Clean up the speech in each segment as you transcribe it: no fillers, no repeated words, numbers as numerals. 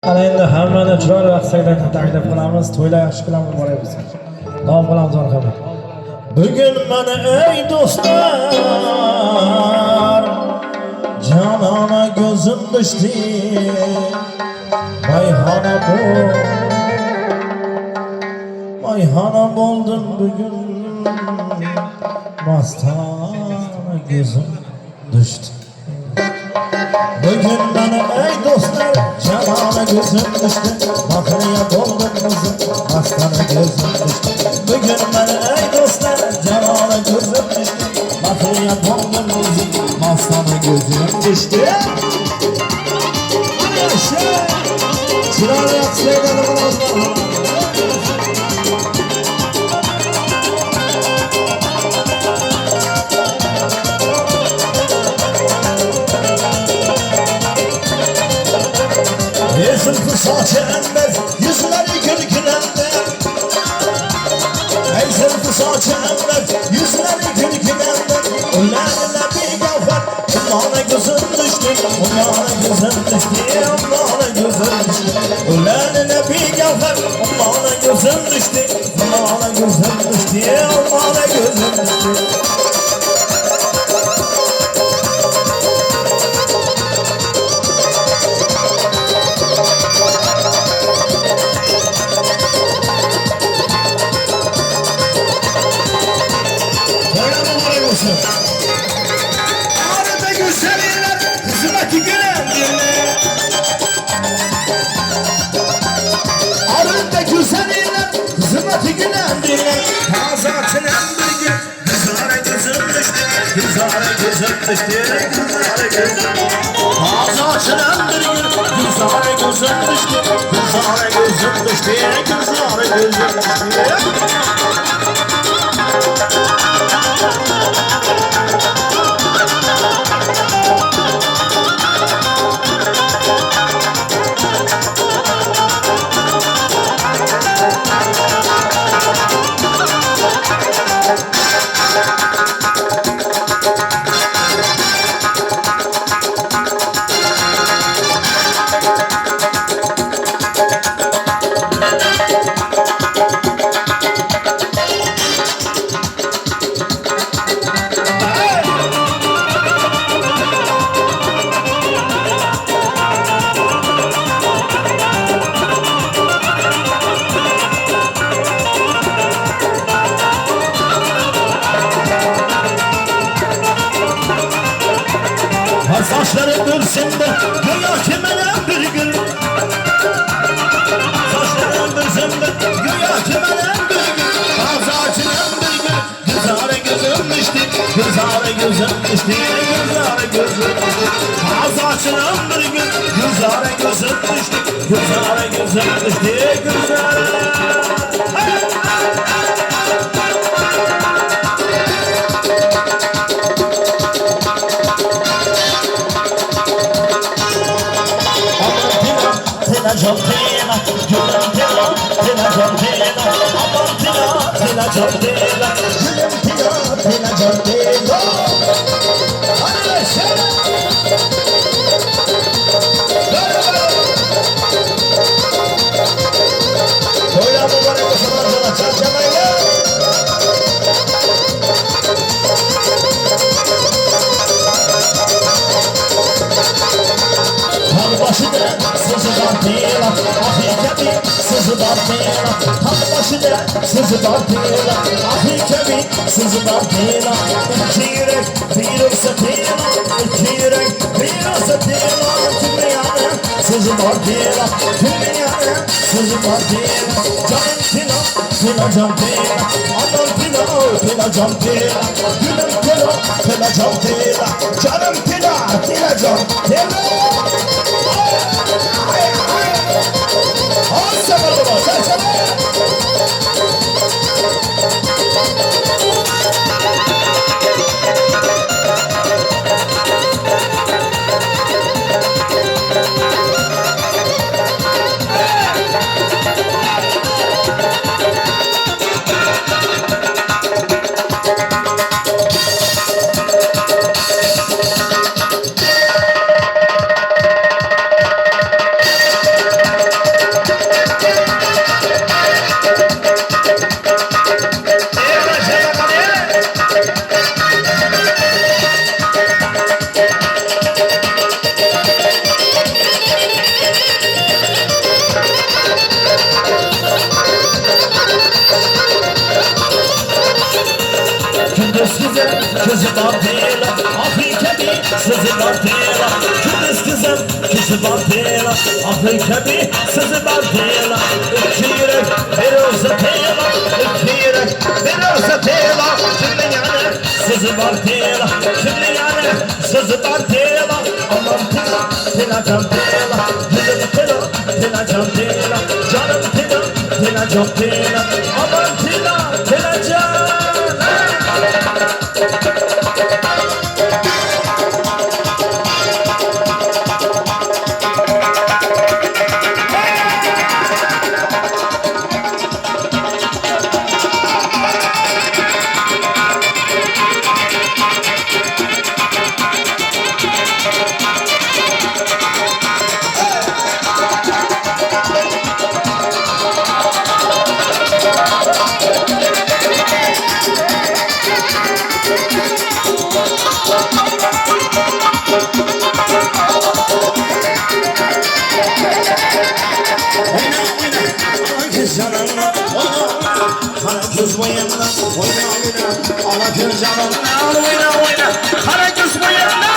Ana endi hammani chiroyli vaqtlarni taklif qilamiz. To'ylar yaxshi bilan boramiz. Davom qilamiz marhamat. Bugun mana ey do'stlar, canona gözüm düştü. Mayhanam oldum bugün. Mastana gözüm düştü. Bugün bana ey dostlar, canana gözüm düştü. Bakırıya doldum kızım, mastana gözüm düştü. Bugün bana ey dostlar, canana gözüm düştü. Bakırıya doldum kızım, mastana gözüm düştü. Hadi aşağı! Çırağı yatsaydı olmazlar. Zülfü saçı ember, yüzleri gülgülende. Ey zülfü saçı ember, yüzleri gülgülende. Önlerine bir gavfer, Allah'ına gözüm düştü. Allah'ına gözüm düştü, Allah'ına gözüm düştü. Önlerine bir gavfer, Allah'ına gözüm düştü. Allah'ına gözüm düştü, Allah'ına gözüm düştü. Arada gösteriler hizmeti gülendirler. Arada güzeliler hizmeti gülendirler. Taze açılan bir gün güzare gözüm düştü. Güzare gözüm düştü. Güzare gözüm. Taze açılan bir gün güzare gözüm düştü. Güzare gözüm düştü. Güzare gözüm düştü. Saçların bürsünde güya kimelen bir gül. Saçların bürsünde güya kimelen bir gül. Bazı açılan bir gül. Güzare gözüm düştü. Güzare gözüm düştü. Güzare gözüm düştü. Bazı açılan bir gül. Güzare gözüm düştü. Güzare gözüm düştü. Güzare. Can tela, gülüm tela, tela can tela, aman tela, tela can tela, gülüm tela, tela can tela. Hadi aşağı. Koyla mübarek olsun acaba çarşamayla. Başı deren sızıdan tela, Afrika'nın sızıdan tela. Tam başı deren sızıdan tela, Afrika'nın sızıdan tela. İki yürek bir olsa tela, iki yürek bir olsa tela. Tüm dünyanın sızıdan tela, tüm dünyanın sızıdan tela. Canım tela, tela can tela, aman tela, tela can tela. Gülüm tela, tela can tela, canım tela, tela can tela. kızı bandela, Afrika bir sızı bandela, Kudüs kızım kızı bandela, Afrika bir sızı bandela, iki yürek bir uzatela, iki yürek bir uzatela, şimdi yani sızı bandela, şimdi yani sızı bandela, aman tina, tina candela, gülüm tina, tina candela, canım tina, tina candela, aman tina, tina candela. Kız boyanla oyna oyna, ala kız canımla oyna oyna, kara kız boyanla.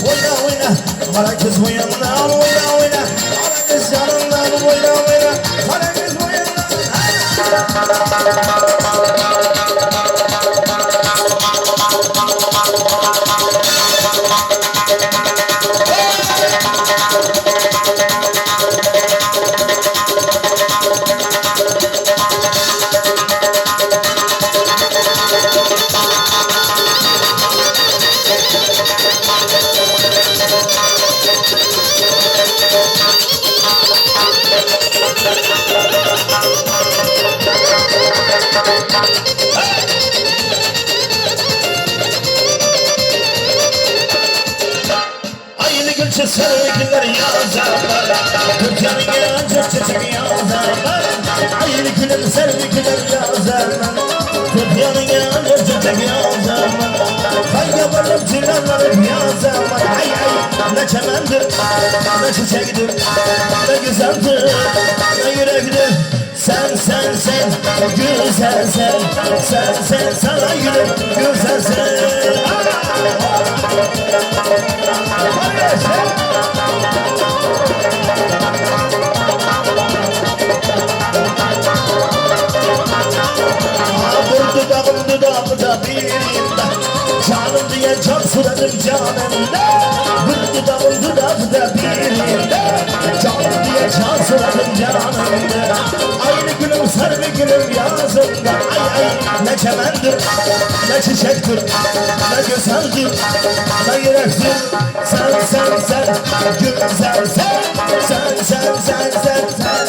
Oyna oyna, kara kız boyanla oyna oyna, kara kız canımla oyna oyna, kara kız boyanla. Sevgiler yazarlar, Türkiye'nin gelecek çiçek yazarlar. Aynı gülüm sevgiler yazarlar, Türkiye'nin gelecek çiçek yazarlar. Kayga varıp cilanlarım yazarlar. Ay ay, ne çemendir, ne çiçektir, ne güzeldir, ne yürektir. Sen sen sen, güzel sen, sen sen sana gülüm, güzel sen. Dudağımda bir yılda canım diye can suladım canımda. Bir dudağımda bir yılda canım diye can suladım canımda. Aynı gülüm sarı gülüm yazımda. Ay ay, ne çemendir, ne çiçektir, ne güzeldir, ne yürektir. Sen sen sen, güzel sen, sen sen sen sen sen sen.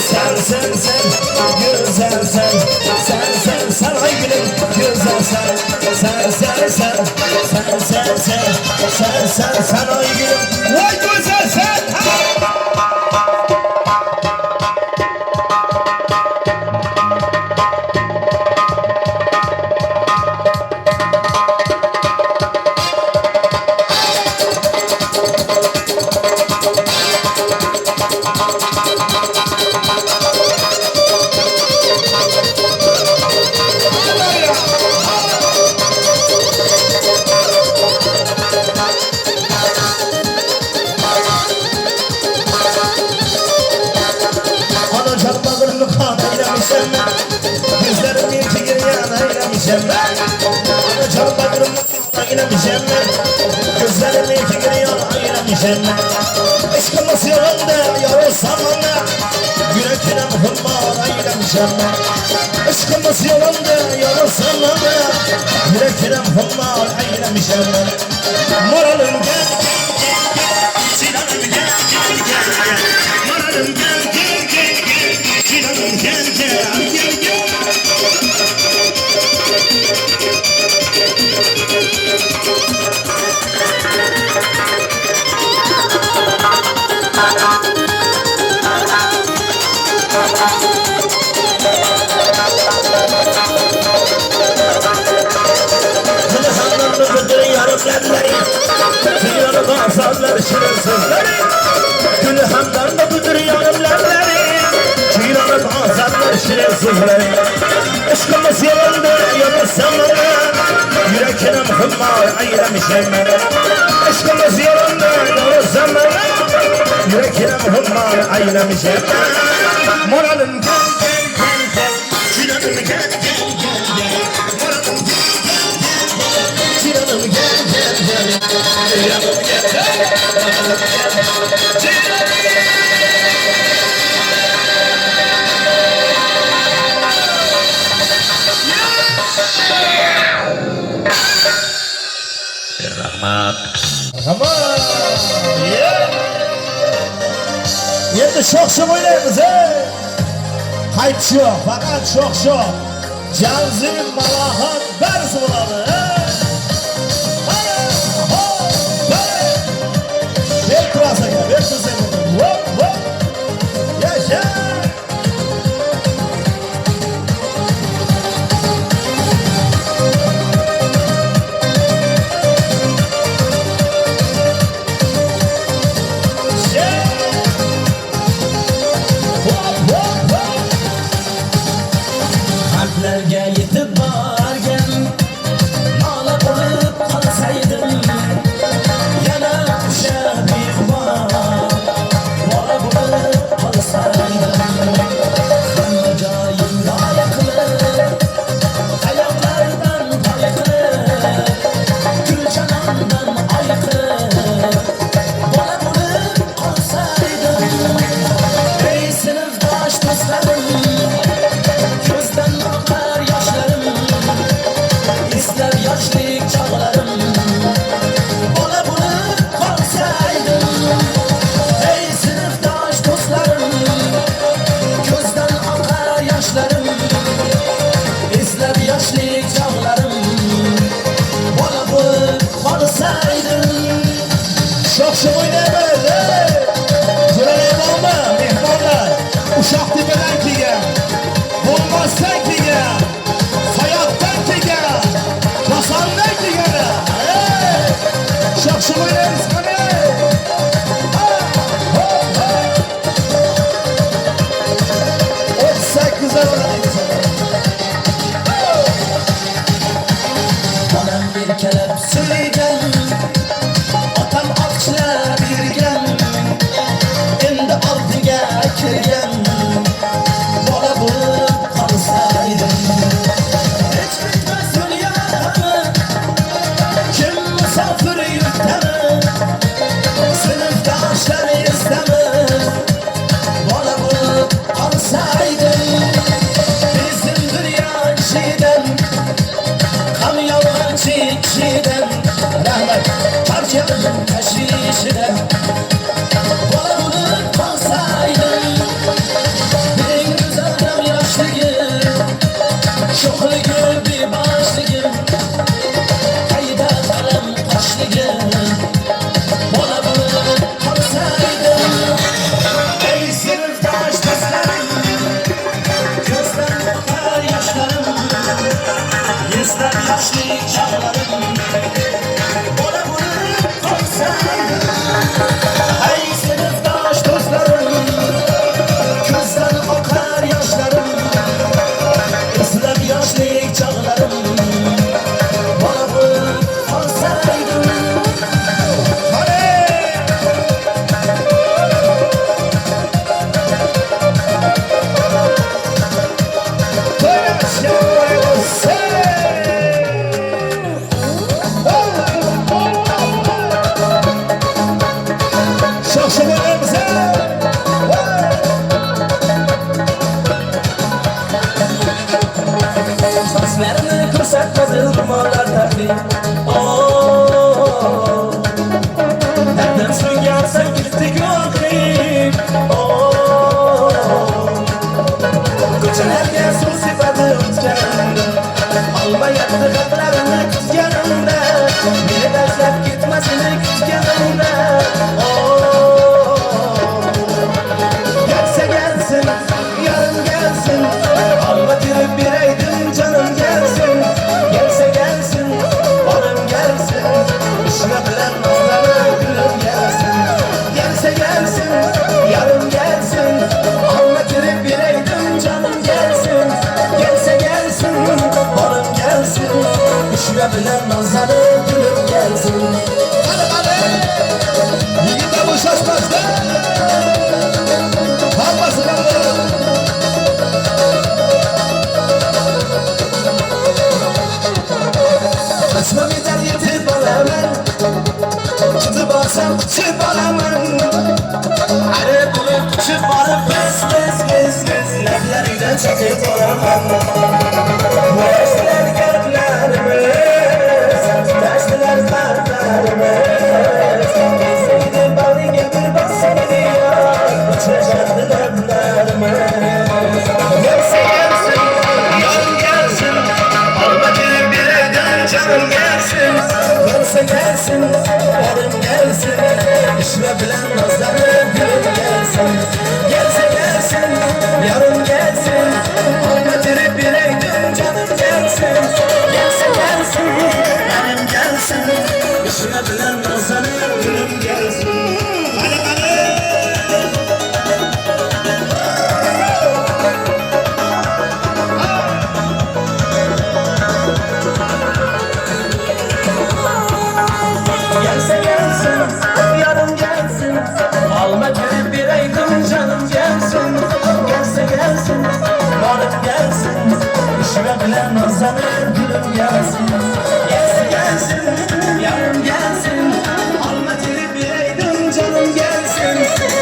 Sen güzel sen ay gülüm güzel sen ay gülüm vay güzel sen gözlerimi fikriyor ayıramışım aşkım nasıl yolunda yarılsam ona yürekine hırmar ayıramışım aşkım nasıl yolunda yarılsam ona yürekine hırmar ayıramışım moralım gel sinanım gel moralım gel sinanım gel Azarlar şirin Gülü hamdan da budur yanım lemleri Cilanıp azarlar şirin sözleri Aşkımız yolunda yarılsam bana Yürekinem hımmar ayıramışım Aşkımız yolunda yarılsam bana Yürekinem hımmar ayıramışım Moralim gel Cilanım gel Moralim gel Cilanım gel Cilanım gel Rahmat. Rahmat. Endi sho'x o'ynaymiz Qaytish yo'q, faqat sho'x Janzim Malahat dars bo'ladi Bek turasan, bek tursan Yaşa Kalplerge yetib borgan Nola bo'lib qolsaydim Yana o'sha mehmon Bola bo'lib qolsaydim Hamma joyim loyiqli Qayoqlardan toyiqli Gulchanondan oyiqli Bola bo'lib qolsaydim Ey sinfdosh do'stlarim Gözden akar yaşlarım İster yaşlık çağlarım Bola bo'lib qolsaydim Ey sinfdosh do'stlarim Gözden akar yaşlarım İster yaşlık çağlarım Bola bo'lib qolsaydim Sho'x o'ynaymiz Jo'raymonmi mehmonlar Uşaq tepadan kelgan Bo'lmasdan kelgan, Soyoqdan kelgan, Ko'sandan kelgan. Sho'x o'ynaymiz qani. Güzel bo'ladi. Onam bir kelib söylegan, otam olqishlab yurgan, endi oldiga kirgan. Bola bo'lib qolsaydim hech bitmas dunyodami kim musofir yurtdami sinfdoshlar esdami bola bo'lib qolsaydim bizim dunyo ishidan g'am yolg'on chekishidan rahmat parchaning tashvishidan bola bo'lib qolsaydim sakın olamam. Taştılar kalplerimiz, taştılar kalplerimiz. Seni bağlıya bir basın diyor, uçuşandı kalplerimiz. Gelsin gelsin, yarın gelsin, almadı bir evden canım gelsin. Gelsin gelsin, yarın gelsin, işime bilen nazlanır gülüm gelsin. Gelsin gelsin, yarın gelsin, almadı bir evden canım gelsin. Gelsin gelsin, yarın gelsin, işime bilen nazlanır gülüm gelsin. Hadi hadi. Gelse gelsin, yarın gelsin, alma gelip bir aydım canım gelsin. Gelse gelsin, varıp gelsin, işime bilen nazlanır gülüm gelsin. Gelse gelsin, yarın gelsin, alma gelip bir aydım canım gelsin.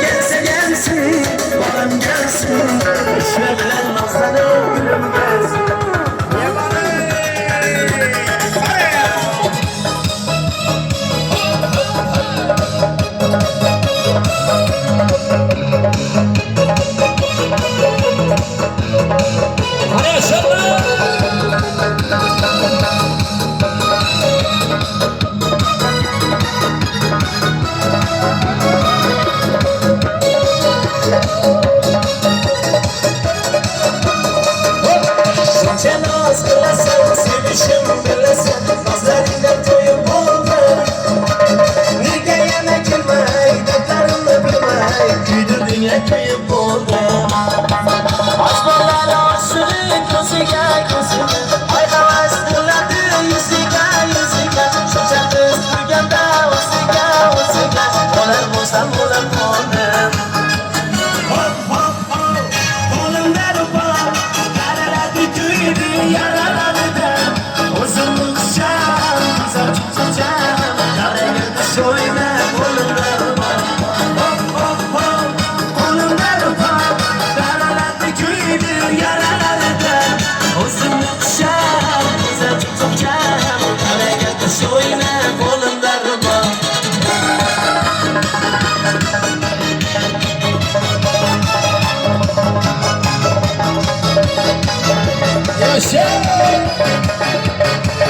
Gelse gelsin, varım gelsin, işime bilen nazlanır gülüm gelsin. Hadi yaşanlar. Sen az kılasın, sevişim bilesin, nazlarıyla toyup oldu. Nige yemek yemeyi, defterimi bilmeyi, güydü dünya köyüp oldu. Asmalar aşırı gözüge gözüge, ay havastırladı yüzüge yüzüge. Şu çatı üstügende usüge usüge, olan bozdan olan oldum. Hop hop hop, kolum derupa, karaladı tüydü yaraladı. Uzunluk şan, kısa tutacağım, karayırdı şöyle kolum derupa. Hop hop hop, kolum derupa, karaladı tüydü yaraladı. Uzunluk şan, kısa tutacağım, karayırdı şöyle kolum derupa. Yaşa!